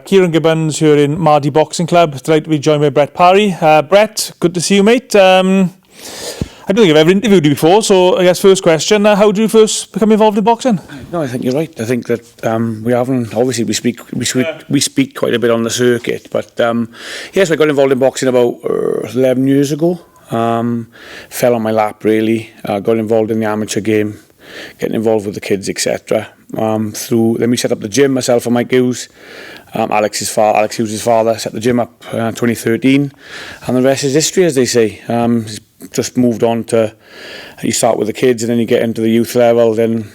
Kieran Gibbons here in Mardy Boxing Club. Delighted to be joined by Brett Parry. Brett, good to see you, mate. I don't think I've ever interviewed you before, so I guess first question, how did you first become involved in boxing? No, I think you're right. I think that we haven't, obviously we speak quite a bit on the circuit, but yes, I got involved in boxing about 11 years ago. Fell on my lap really, got involved in the amateur game, getting involved with the kids, etc. Then we set up the gym, myself and Mike Hughes. Alex Hughes' father set the gym up 2013, and the rest is history, as they say. Just moved on to, you start with the kids and then you get into the youth level, then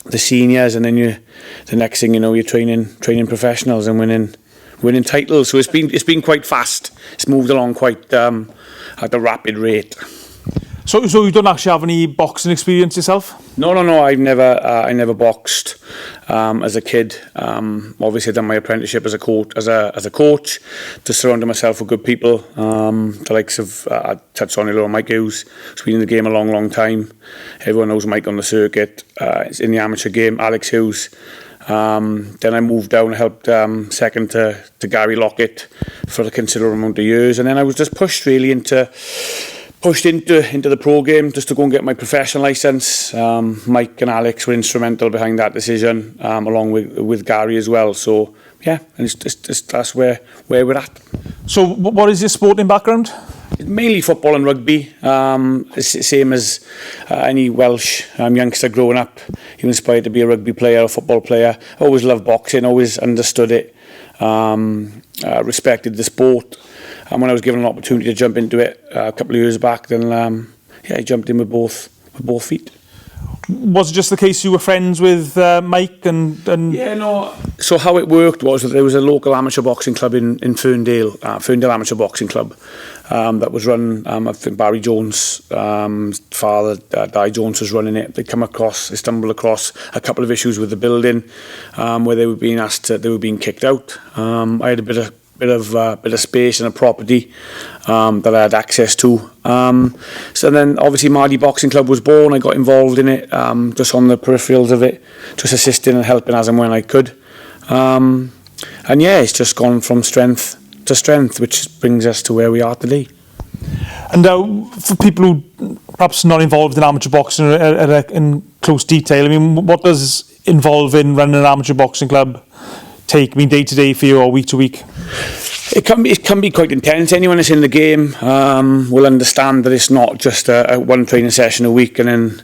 the seniors, and then the next thing you know, you're training professionals and winning titles. So it's been quite fast. It's moved along quite at a rapid rate. So you don't actually have any boxing experience yourself? No. I never boxed as a kid. Obviously, I've done my apprenticeship as a coach to surround myself with good people. The likes of I touched on earlier, Mike Hughes, who's been in the game a long time. Everyone knows Mike on the circuit. It's in the amateur game. Alex Hughes. Then I moved down and helped second to Gary Lockett for a considerable amount of years, and then I was just pushed into the pro game just to go and get my professional licence. Mike and Alex were instrumental behind that decision, along with Gary as well. So yeah, and it's that's where we're at. So what is your sporting background? Mainly football and rugby. It's the same as any Welsh youngster growing up. He was inspired to be a rugby player, a football player. Always loved boxing, always understood it, respected the sport. And when I was given an opportunity to jump into it a couple of years back, then I jumped in with both feet. Was it just the case you were friends with Mike and? Yeah, no. So how it worked was that there was a local amateur boxing club in Ferndale, Ferndale Amateur Boxing Club, that was run. I think Barry Jones' father, Di Jones, was running it. They stumbled across a couple of issues with the building, where they were being kicked out. I had a bit of space and a property that I had access to. So then obviously Mardy Boxing Club was born. I got involved in it, just on the peripherals of it, just assisting and helping as and when I could. And yeah, it's just gone from strength to strength, which brings us to where we are today. And for people who perhaps not involved in amateur boxing in close detail, I mean, what does involve in running an amateur boxing club take? I mean, day to day for you or week to week? It can be quite intense. Anyone that's in the game will understand that it's not just a one training session a week and then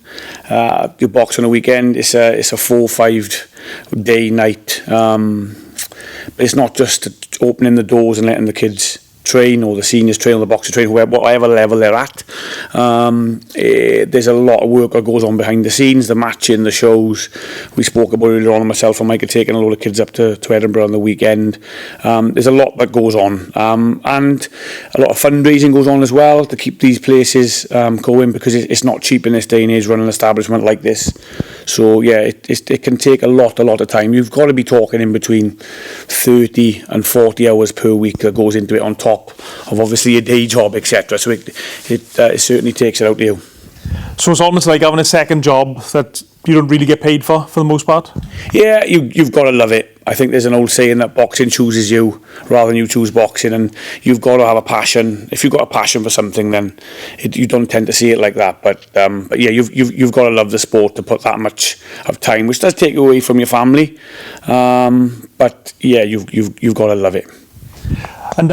you box on a weekend. It's a 4-5 day night. But it's not just opening the doors and letting the kids train, or the seniors train, or the boxers train, whatever level they're at. There's a lot of work that goes on behind the scenes, the matching, the shows. We spoke about earlier on, myself and Mike are taking a lot of kids up to Edinburgh on the weekend. There's a lot that goes on, and a lot of fundraising goes on as well to keep these places going, because it's not cheap in this day and age running an establishment like this. So yeah, it can take a lot of time. You've got to be talking in between 30 and 40 hours per week that goes into it, on top of obviously a day job, etc. So it certainly takes it out of you. So it's almost like having a second job that you don't really get paid for the most part? Yeah, you've got to love it. I think there's an old saying that boxing chooses you rather than you choose boxing, and you've got to have a passion. If you've got a passion for something, then you don't tend to see it like that. But yeah, you've got to love the sport to put that much of time, which does take you away from your family. But yeah, you've got to love it. And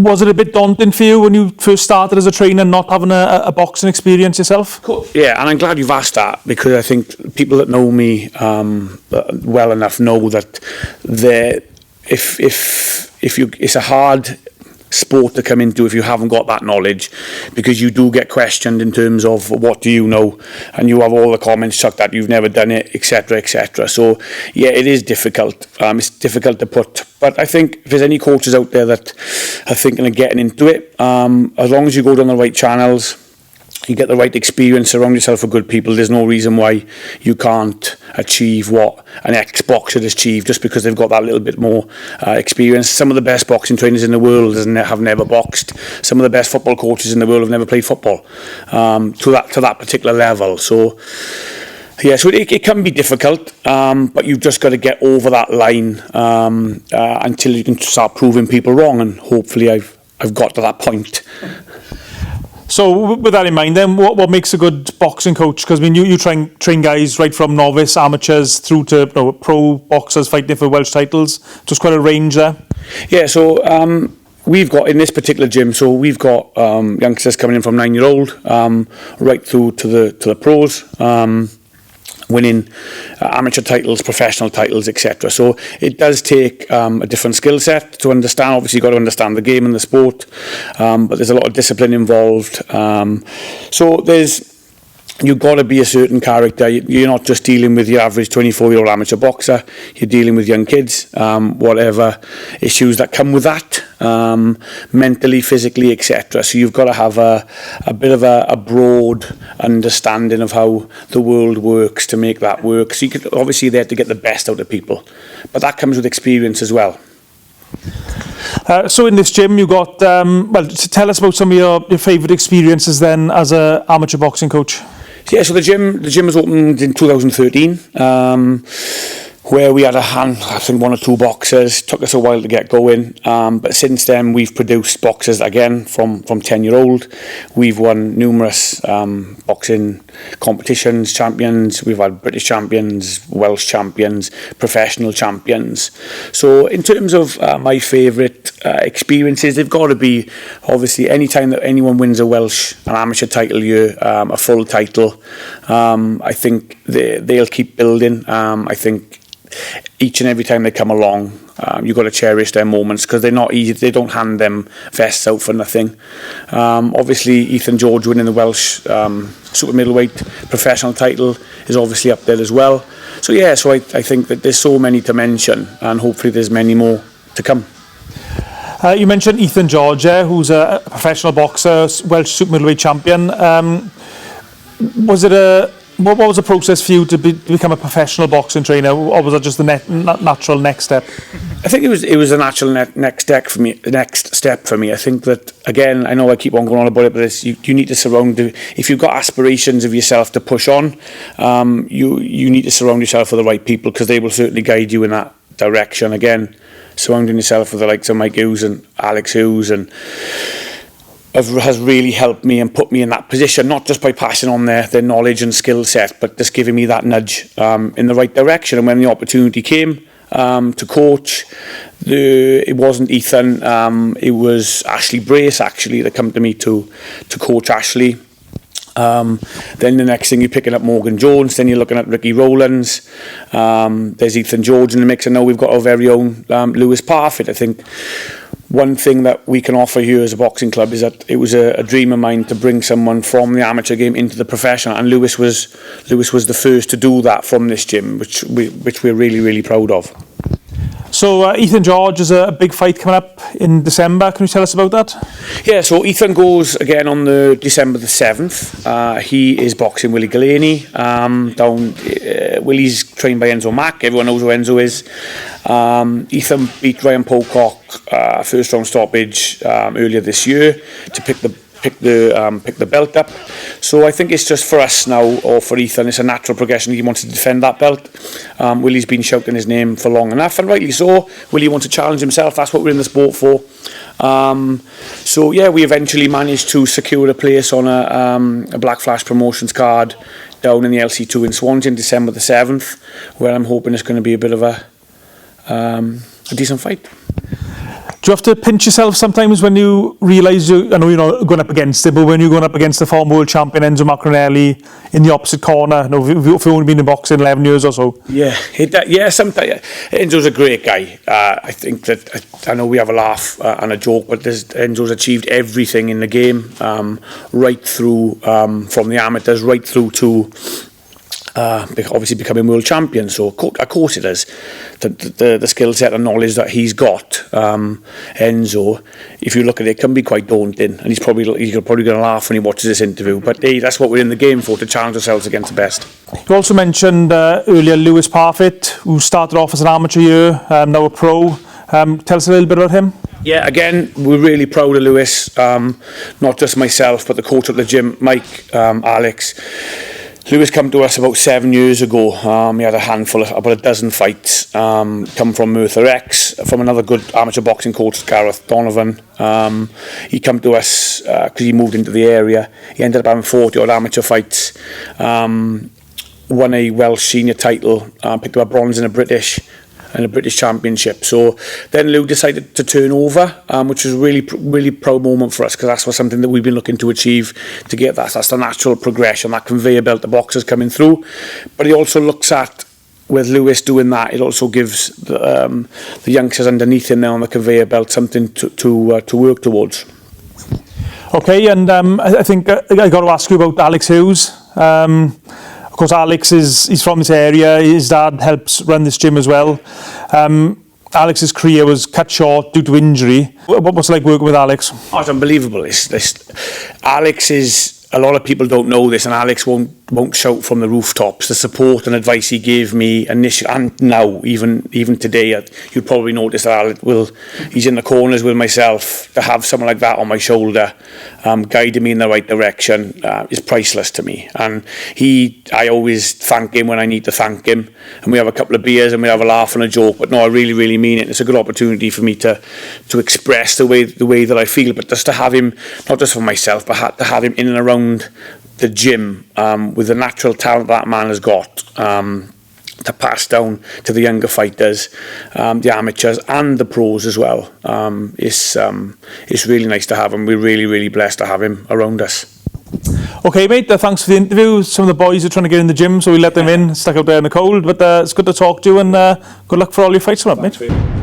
was it a bit daunting for you when you first started as a trainer, not having a boxing experience yourself? Cool. Yeah, and I'm glad you've asked that, because I think people that know me well enough know that it's a hard sport to come into if you haven't got that knowledge, because you do get questioned in terms of what do you know, and you have all the comments chucked that you've never done it, etc. So yeah, it is difficult. It's difficult to put, but I think if there's any coaches out there that are thinking of getting into it, as long as you go down the right channels, you get the right experience, surround yourself with good people, there's no reason why you can't achieve what an ex-boxer has achieved just because they've got that little bit more experience. Some of the best boxing trainers in the world have never boxed. Some of the best football coaches in the world have never played football to that particular level. So Yeah, so it can be difficult, but you've just got to get over that line until you can start proving people wrong, and hopefully I've got to that point. So with that in mind then, what makes a good boxing coach? Because I mean, you train guys right from novice, amateurs, through to pro boxers fighting for Welsh titles. Just quite a range there. Yeah, so we've got, in this particular gym, so we've got youngsters coming in from 9-year-old right through to the pros, winning amateur titles, professional titles, etc. So it does take a different skill set to understand. Obviously, you've got to understand the game and the sport, but there's a lot of discipline involved. So you've got to be a certain character. You're not just dealing with your average 24-year-old amateur boxer. You're dealing with young kids, whatever issues that come with that, mentally, physically, etc. So you've got to have a bit of a broad understanding of how the world works to make that work. So you can obviously there to get the best out of people, but that comes with experience as well. So in this gym, you got tell us about some of your favourite experiences then as an amateur boxing coach. Yeah, so the gym was opened in 2013, where we had I think 1 or 2 boxers. Took us a while to get going, but since then we've produced boxers again from 10-year-old. We've won numerous boxing competitions, champions. We've had British champions, Welsh champions, professional champions. So in terms of my favourite experiences, they've got to be, obviously, any time that anyone wins an amateur title year, a full title, I think they'll keep building. I think each and every time they come along, you've got to cherish their moments, because they're not easy. They don't hand them vests out for nothing. Obviously, Ethan George winning the Welsh super middleweight professional title is obviously up there as well. So yeah, so I think that there's so many to mention, and hopefully there's many more to come. You mentioned Ethan George, who's a professional boxer, Welsh super middleweight champion. What was the process for you to become a professional boxing trainer, or was that just the natural next step? I think it was a natural next step for me. I think that, again, I know I keep on going on about it, but you need to surround. If you've got aspirations of yourself to push on, you need to surround yourself with the right people, because they will certainly guide you in that direction. Again, surrounding yourself with the likes of Mike Hughes and Alex Hughes and has really helped me and put me in that position, not just by passing on their knowledge and skill set, but just giving me that nudge in the right direction. And when the opportunity came to coach, it wasn't Ethan, it was Ashley Brace actually that come to me to coach Ashley. Then the next thing, you're picking up Morgan Jones, then you're looking at Ricky Rowlands, there's Ethan George in the mix, and now we've got our very own Lewis Parfitt. I think one thing that we can offer here as a boxing club is that it was a dream of mine to bring someone from the amateur game into the professional, and Lewis was the first to do that from this gym, which we're really, really proud of. So Ethan George is a big fight coming up in December. Can you tell us about that? Yeah, so Ethan goes again on the December the 7th. He is boxing Willie Galaney down. Willie's trained by Enzo Mack. Everyone knows who Enzo is. Ethan beat Ryan Pocock first round stoppage earlier this year to pick the belt up. So I think it's just for us now, or for Ethan, it's a natural progression. He wants to defend that belt. Willie's been shouting his name for long enough, and rightly so. Willie wants to challenge himself. That's what we're in the sport for. So yeah, we eventually managed to secure a place on a Black Flash Promotions card down in the LC2 in Swansea on December the 7th, where I'm hoping it's going to be a bit of a decent fight. Do you have to pinch yourself sometimes when you realise I know you're not going up against it, but when you're going up against the former world champion Enzo Macronelli in the opposite corner? You know, if you've only been in boxing 11 years or so. Yeah, sometimes Enzo's a great guy. I think that I know we have a laugh and a joke, but Enzo's achieved everything in the game, right through from the amateurs right through to obviously becoming world champion. So of course it is the skill set and knowledge that he's got. Enzo, if you look at it, can be quite daunting, and he's probably going to laugh when he watches this interview, but hey, that's what we're in the game for, to challenge ourselves against the best. You also mentioned earlier Lewis Parfitt, who started off as an amateur year, now a pro. Tell us a little bit about him. Yeah, again, we're really proud of Lewis, not just myself, but the coach at the gym, Mike, Alex. Lewis came to us about 7 years ago. He had a handful of about a dozen fights. Come from Merthyr X, from another good amateur boxing coach, Gareth Donovan. He came to us because he moved into the area. He ended up having 40 odd amateur fights. Won a Welsh senior title. Picked up a bronze in a British Championship. So then Lou decided to turn over, which was a really proud moment for us, because that's something that we've been looking to achieve, to get that. That's the natural progression, that conveyor belt, the boxers coming through. But he also looks at, with Lewis doing that, it also gives the youngsters underneath him now on the conveyor belt something to work towards. Okay, and I think I got to ask you about Alex Hughes. Of course, Alex he's from this area. His dad helps run this gym as well. Alex's career was cut short due to injury. What's it like working with Alex? Oh, it's unbelievable. Alex is. A lot of people don't know this, and Alex won't shout from the rooftops. The support and advice he gave me initially, and now even today, you'd probably notice that Alex he's in the corners with myself. To have someone like that on my shoulder, guiding me in the right direction, is priceless to me. And I always thank him when I need to thank him. And we have a couple of beers and we have a laugh and a joke. But no, I really mean it. It's a good opportunity for me to express the way that I feel, but just to have him, not just for myself, but to have him in and around the gym, with the natural talent that man has got, to pass down to the younger fighters, the amateurs and the pros as well. It's really nice to have him. We're really blessed to have him around us. Okay, mate, thanks for the interview. Some of the boys are trying to get in the gym, so we let them in, stuck out there in the cold. But it's good to talk to you, and good luck for all your fights coming up, mate.